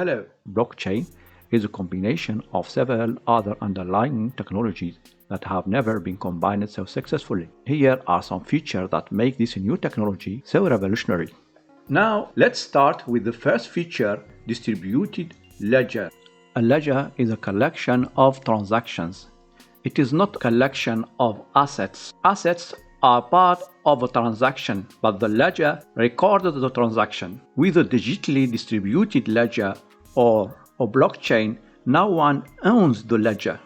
Hello. Blockchain is a combination of several other underlying technologies that have never been combined so successfully. Here are some features that make this new technology so revolutionary. Now, let's start with the first feature, distributed ledger. A ledger is a collection of transactions. It is not a collection of assets. Assets are part of a transaction, but the ledger recorded the transaction. With a digitally distributed ledger or a blockchain, no one owns the ledger.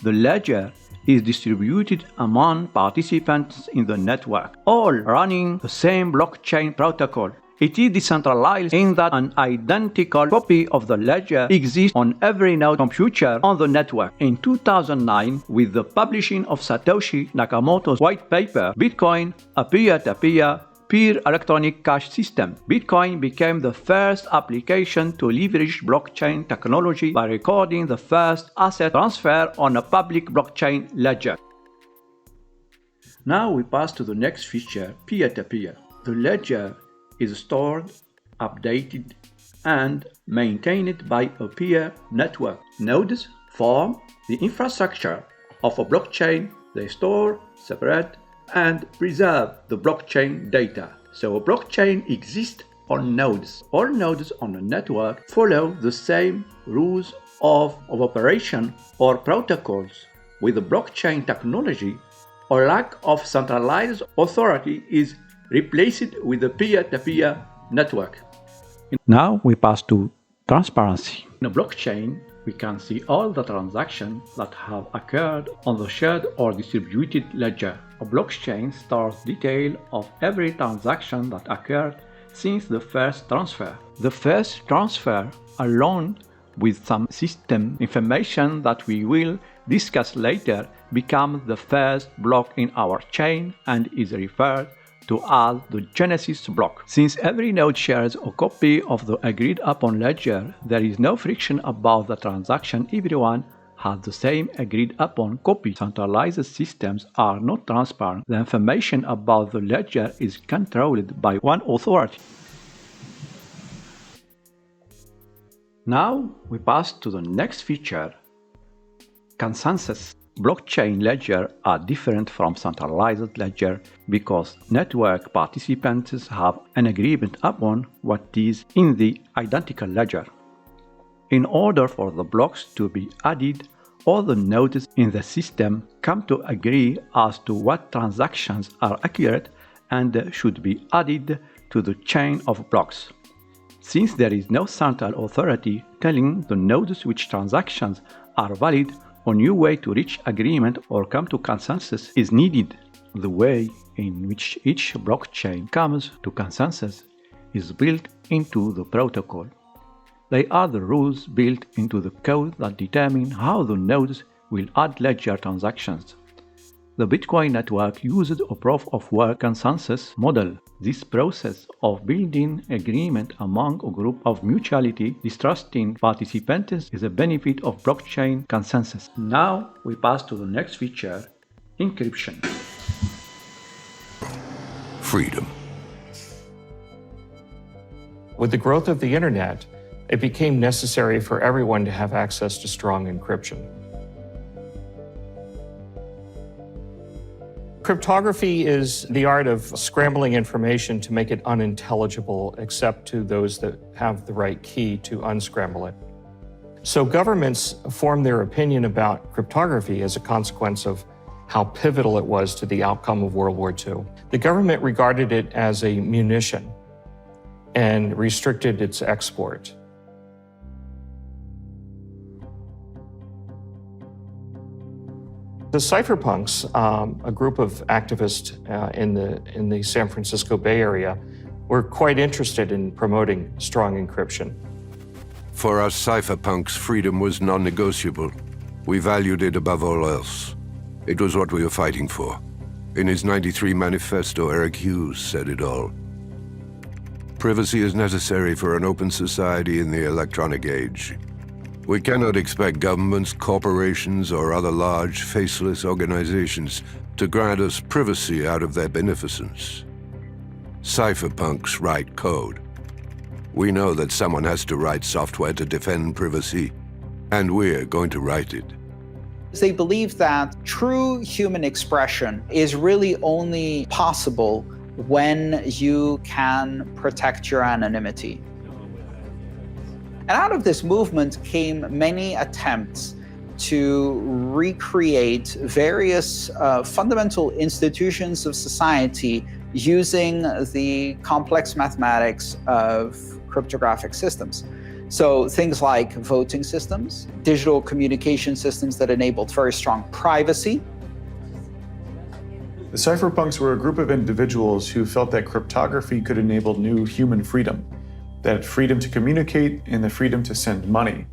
The ledger is distributed among participants in the network, all running the same blockchain protocol. It is decentralized in that an identical copy of the ledger exists on every node computer on the network. In 2009, with the publishing of Satoshi Nakamoto's white paper, Bitcoin, a peer-to-peer electronic cash system, Bitcoin became the first application to leverage blockchain technology by recording the first asset transfer on a public blockchain ledger. Now we pass to the next feature, peer-to-peer. The ledger is stored, updated, and maintained by a peer network. Nodes form the infrastructure of a blockchain. They store, separate, and preserve the blockchain data. So a blockchain exists on nodes. All nodes on a network follow the same rules of operation or protocols. With the blockchain technology, a lack of centralized authority is replaced with a peer-to-peer network. Now we pass to transparency. In a blockchain, we can see all the transactions that have occurred on the shared or distributed ledger. A blockchain stores detail of every transaction that occurred since the first transfer. The first transfer, along with some system information that we will discuss later, becomes the first block in our chain and is referred to as the Genesis block. Since every node shares a copy of the agreed upon ledger, there is no friction about the transaction. Everyone has the same agreed upon copy. Centralized systems are not transparent. The information about the ledger is controlled by one authority. Now we pass to the next feature, consensus. Blockchain ledgers are different from centralized ledger because network participants have an agreement upon what is in the identical ledger. In order for the blocks to be added, all the nodes in the system come to agree as to what transactions are accurate and should be added to the chain of blocks. Since there is no central authority telling the nodes which transactions are valid, a new way to reach agreement or come to consensus is needed. The way in which each blockchain comes to consensus is built into the protocol. They are the rules built into the code that determine how the nodes will add ledger transactions. The Bitcoin network uses a proof-of-work consensus model. This process of building agreement among a group of mutually distrusting participants is a benefit of blockchain consensus. Now we pass to the next feature, encryption. Freedom. With the growth of the internet, it became necessary for everyone to have access to strong encryption. Cryptography is the art of scrambling information to make it unintelligible except to those that have the right key to unscramble it. So governments formed their opinion about cryptography as a consequence of how pivotal it was to the outcome of World War II. The government regarded it as a munition and restricted its export. The cypherpunks, a group of activists in the San Francisco Bay Area, were quite interested in promoting strong encryption. For us cypherpunks, freedom was non-negotiable. We valued it above all else. It was what we were fighting for. In his '93 manifesto, Eric Hughes said it all. Privacy is necessary for an open society in the electronic age. We cannot expect governments, corporations, or other large, faceless organizations to grant us privacy out of their beneficence. Cypherpunks write code. We know that someone has to write software to defend privacy, and we're going to write it. They believe that true human expression is really only possible when you can protect your anonymity. And out of this movement came many attempts to recreate various fundamental institutions of society using the complex mathematics of cryptographic systems. So things like voting systems, digital communication systems that enabled very strong privacy. The cypherpunks were a group of individuals who felt that cryptography could enable new human freedom, that freedom to communicate and the freedom to send money.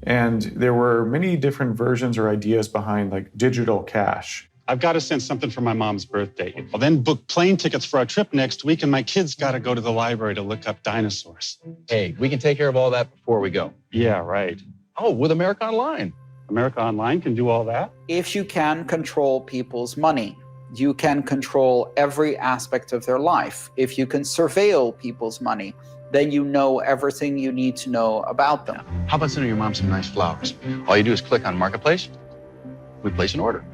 And there were many different versions or ideas behind like digital cash. I've got to send something for my mom's birthday. I'll then book plane tickets for our trip next week, and my kids got to go to the library to look up dinosaurs. Hey, we can take care of all that before we go. Yeah, right. Oh, with America Online. America Online can do all that? If you can control people's money, you can control every aspect of their life. If you can surveil people's money, then you know everything you need to know about them. How about sending your mom some nice flowers? All you do is click on Marketplace, we place an order.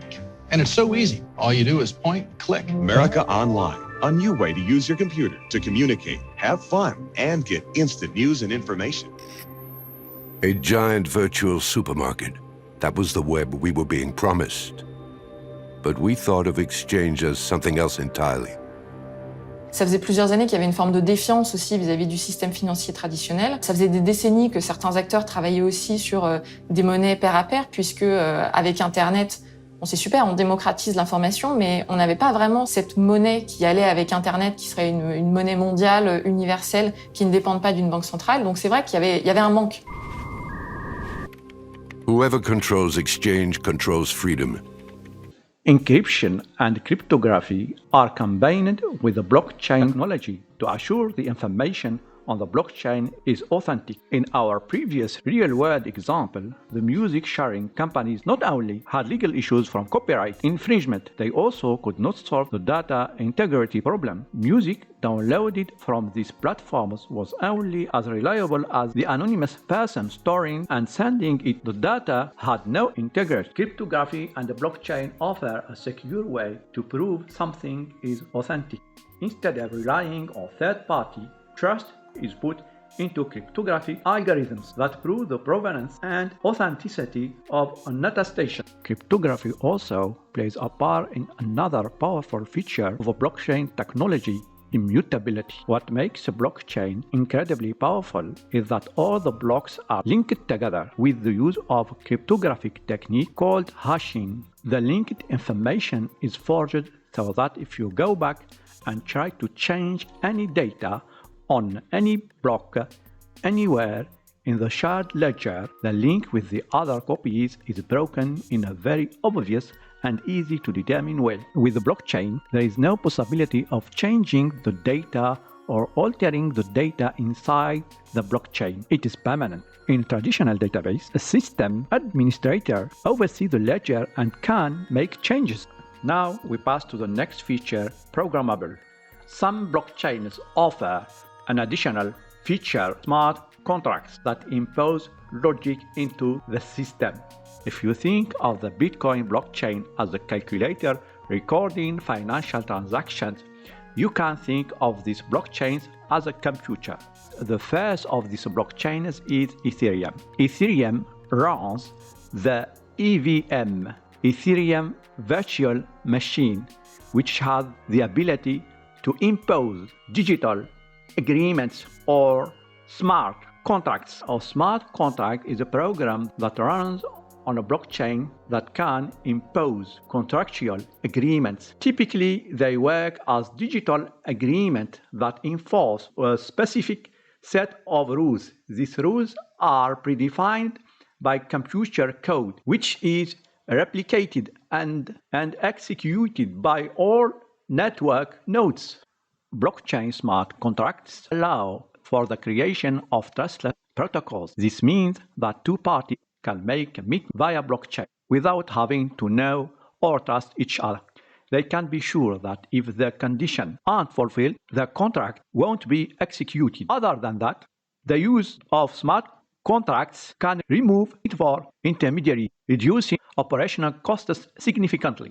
And it's so easy. All you do is point, click. America Online, a new way to use your computer to communicate, have fun, and get instant news and information. A giant virtual supermarket. That was the web we were being promised. But we thought of exchange as something else entirely. Ça faisait plusieurs années qu'il y avait une forme de défiance aussi vis-à-vis du système financier traditionnel. Ça faisait des décennies que certains acteurs travaillaient aussi sur des monnaies pair à pair, puisque avec Internet, bon, c'est super, on démocratise l'information, mais on n'avait pas vraiment cette monnaie qui allait avec Internet, qui serait une monnaie mondiale, universelle, qui ne dépende pas d'une banque centrale. Donc c'est vrai qu'il y avait un manque. Whoever controls exchange controls freedom. Encryption and cryptography are combined with the blockchain technology to assure the information on the blockchain is authentic. In our previous real-world example, the music sharing companies not only had legal issues from copyright infringement, they also could not solve the data integrity problem. Music downloaded from these platforms was only as reliable as the anonymous person storing and sending it. The data had no integrity. Cryptography and the blockchain offer a secure way to prove something is authentic. Instead of relying on third-party, trust is put into cryptography algorithms that prove the provenance and authenticity of an attestation. Cryptography also plays a part in another powerful feature of a blockchain technology: immutability. What makes a blockchain incredibly powerful is that all the blocks are linked together with the use of a cryptographic technique called hashing. The linked information is forged so that if you go back and try to change any data on any block anywhere in the shared ledger, the link with the other copies is broken in a very obvious and easy to determine way. With the blockchain, there is no possibility of changing the data or altering the data inside the blockchain. It is permanent. In a traditional database, a system administrator oversees the ledger and can make changes. Now we pass to the next feature, programmable. Some blockchains offer an additional feature, smart contracts that impose logic into the system. If you think of the Bitcoin blockchain as a calculator recording financial transactions, you can think of these blockchains as a computer. The first of these blockchains is Ethereum. Ethereum runs the EVM, Ethereum Virtual Machine, which has the ability to impose digital agreements or smart contracts. A smart contract is a program that runs on a blockchain that can impose contractual agreements. Typically, they work as digital agreements that enforce a specific set of rules. These rules are predefined by computer code, which is replicated and executed by all network nodes. Blockchain smart contracts allow for the creation of trustless protocols. This means that two parties can make a meeting via blockchain without having to know or trust each other. They can be sure that if the conditions aren't fulfilled, the contract won't be executed. Other than that, The use of smart contracts can remove it for intermediary, reducing operational costs significantly.